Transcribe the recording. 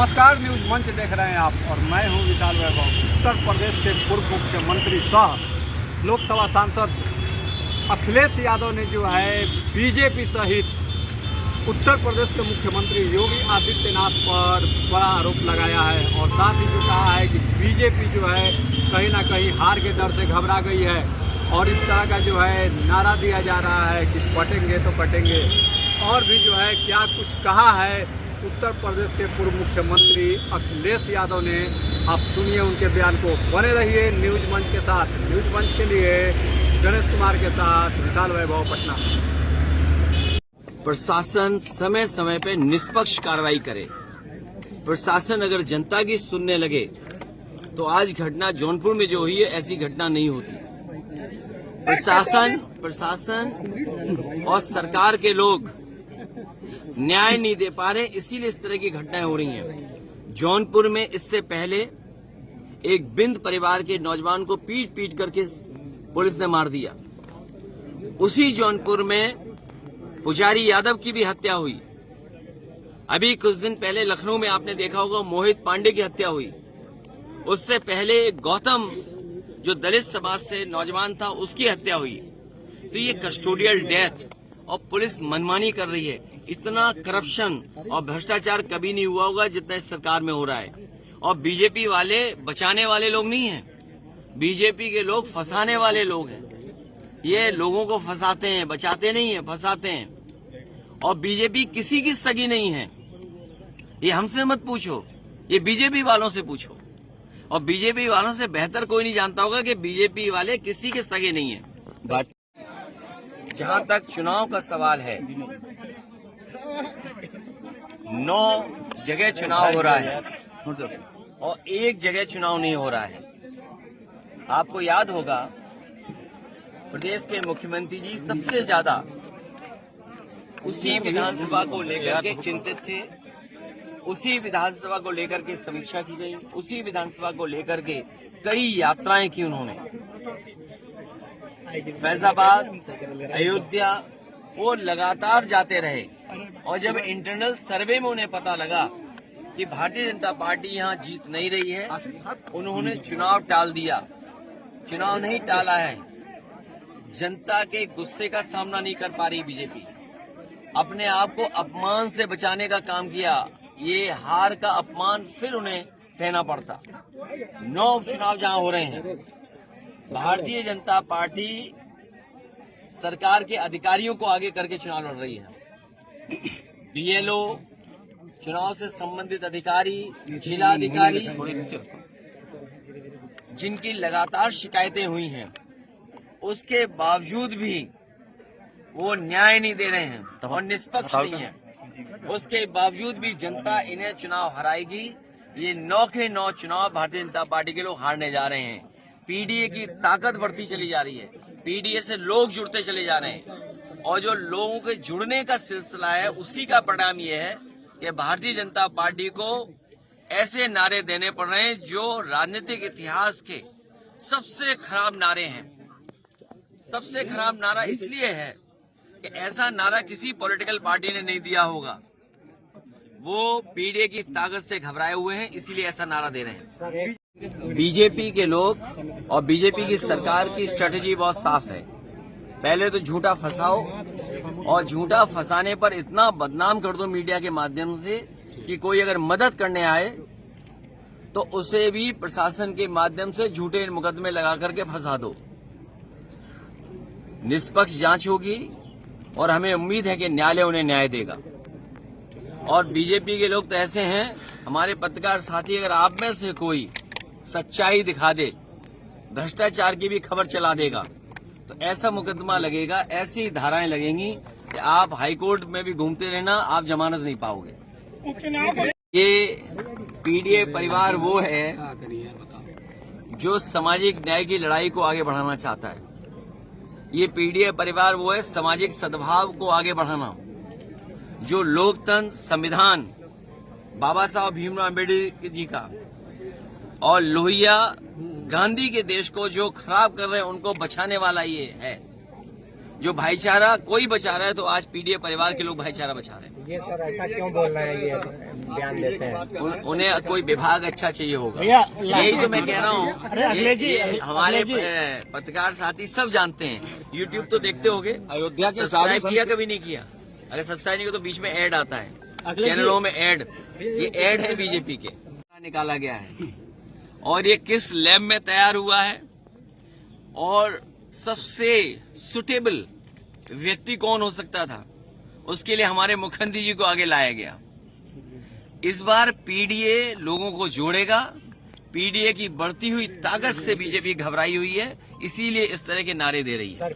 नमस्कार, न्यूज मंच देख रहे हैं आप और मैं हूं विशाल वैभव। उत्तर प्रदेश के पूर्व मुख्यमंत्री सह लोकसभा सांसद अखिलेश यादव ने जो है बीजेपी सहित उत्तर प्रदेश के मुख्यमंत्री योगी आदित्यनाथ पर बड़ा आरोप लगाया है और साथ ही जो कहा है कि बीजेपी जो है कहीं ना कहीं हार के डर से घबरा गई है और इस तरह का जो है नारा दिया जा रहा है कि पटेंगे तो पटेंगे। और भी जो है क्या कुछ कहा है उत्तर प्रदेश के पूर्व मुख्यमंत्री अखिलेश यादव ने, आप सुनिए उनके बयान को। बने रहिए न्यूज मंच के साथ। न्यूज मंच के लिए गणेश कुमार के साथ विशाल वैभव, पटना। प्रशासन समय समय पे निष्पक्ष कार्रवाई करे। प्रशासन अगर जनता की सुनने लगे तो आज घटना जौनपुर में जो हुई है ऐसी घटना नहीं होती। प्रशासन और सरकार के लोग न्याय नहीं दे पा रहे, इसीलिए इस तरह की घटनाएं हो रही हैं। जौनपुर में इससे पहले एक बिंद परिवार के नौजवान को पीट पीट करके पुलिस ने मार दिया। उसी जौनपुर में पुजारी यादव की भी हत्या हुई। अभी कुछ दिन पहले लखनऊ में आपने देखा होगा मोहित पांडे की हत्या हुई। उससे पहले गौतम जो दलित समाज से नौजवान था उसकी हत्या हुई। तो ये कस्टोडियल डेथ और पुलिस मनमानी कर रही है। इतना करप्शन और भ्रष्टाचार कभी नहीं हुआ होगा जितना इस सरकार में हो रहा है। और बीजेपी वाले बचाने वाले लोग नहीं हैं, बीजेपी के लोग फंसाने वाले लोग हैं। ये लोगों को फंसाते हैं, बचाते नहीं है, फंसाते हैं। और बीजेपी किसी की सगी नहीं है, ये हमसे मत पूछो, ये बीजेपी वालों से पूछो। और बीजेपी वालों से बेहतर कोई नहीं जानता होगा कि बीजेपी वाले किसी के सगे नहीं है। बट जहां तक चुनाव का सवाल है, 9 जगह चुनाव हो रहा है और एक जगह चुनाव नहीं हो रहा है। आपको याद होगा प्रदेश के मुख्यमंत्री जी सबसे ज्यादा उसी विधानसभा को लेकर के चिंतित थे, उसी विधानसभा को लेकर के समीक्षा की गई, उसी विधानसभा को लेकर के कई यात्राएं की उन्होंने। फैजाबाद, अयोध्या, वो लगातार जाते रहे। और जब इंटरनल सर्वे में उन्हें पता लगा कि भारतीय जनता पार्टी यहां जीत नहीं रही है, उन्होंने चुनाव टाल दिया। चुनाव नहीं टाला है, जनता के गुस्से का सामना नहीं कर पा रही बीजेपी, अपने आप को अपमान से बचाने का काम किया। ये हार का अपमान फिर उन्हें सहना पड़ता। 9 उपचुनाव जहां हो रहे हैं, भारतीय जनता पार्टी सरकार के अधिकारियों को आगे करके चुनाव लड़ रही है। बीएलओ, चुनाव से संबंधित अधिकारी, जिला अधिकारी, जिनकी लगातार शिकायतें हुई हैं, उसके बावजूद भी वो न्याय नहीं दे रहे हैं और निष्पक्ष नहीं है। उसके बावजूद भी जनता इन्हें चुनाव हराएगी। ये 9 के 9 चुनाव भारतीय जनता पार्टी के लोग हारने जा रहे हैं। पीडीए की ताकत बढ़ती चली जा रही है, पीडीए से लोग जुड़ते चले जा रहे हैं और जो लोगों के जुड़ने का सिलसिला है उसी का परिणाम ये है कि भारतीय जनता पार्टी को ऐसे नारे देने पड़ रहे हैं जो राजनीतिक इतिहास के सबसे खराब नारे हैं। सबसे खराब नारा इसलिए है कि ऐसा नारा किसी पॉलिटिकल पार्टी ने नहीं दिया होगा। वो पीडीए की ताकत से घबराए हुए हैं, इसीलिए ऐसा नारा दे रहे हैं। बीजेपी के लोग और बीजेपी की सरकार की स्ट्रेटेजी बहुत साफ है। पहले तो झूठा फंसाओ और झूठा फंसाने पर इतना बदनाम कर दो मीडिया के माध्यम से कि कोई अगर मदद करने आए तो उसे भी प्रशासन के माध्यम से झूठे मुकदमे लगा करके फंसा दो। निष्पक्ष जांच होगी और हमें उम्मीद है कि न्यायालय उन्हें न्याय देगा। और बीजेपी के लोग तो ऐसे हैं, हमारे पत्रकार साथी, अगर आप में से कोई सच्चाई दिखा दे, भ्रष्टाचार की भी खबर चला देगा, तो ऐसा मुकदमा लगेगा, ऐसी धाराएं लगेंगी कि आप हाईकोर्ट में भी घूमते रहना, आप जमानत नहीं पाओगे। ये पीडीए परिवार वो है जो सामाजिक न्याय की लड़ाई को आगे बढ़ाना चाहता है। ये पीडीए परिवार वो है सामाजिक सद्भाव को आगे बढ़ाना, जो लोकतंत्र, संविधान, बाबा साहब भीमराव अम्बेडकर जी का और लोहिया गांधी के देश को जो खराब कर रहे हैं उनको बचाने वाला ये है। जो भाईचारा कोई बचा रहा है, तो आज पीडीए परिवार के लोग भाईचारा बचा रहे हैं। ये सर ऐसा क्यों बोल रहे हैं, ये बयान देते हैं? उन्हें कोई विभाग अच्छा चाहिए होगा। भैया, यही तो मैं कह रहा हूँ। अखिलेश जी, ये हमारे अखिलेश जी। पत्रकार साथी सब जानते हैं। यूट्यूब तो देखते होंगे, अयोध्या के सब्सक्राइब किया कभी नहीं किया? अगर सब्सक्राइब नहीं किया तो बीच में ऐड आता है, अखिलेश जी। चैनलों में ऐड। ये ऐड है बीजेपी के, निकाला गया है। और ये किस लैब में तैयार हुआ है और सबसे सुटेबल व्यक्ति कौन हो सकता था, उसके लिए हमारे मुख्यमंत्री जी को आगे लाया गया। इस बार पीडीए लोगों को जोड़ेगा। पीडीए की बढ़ती हुई ताकत से बीजेपी घबराई हुई है, इसीलिए इस तरह के नारे दे रही है।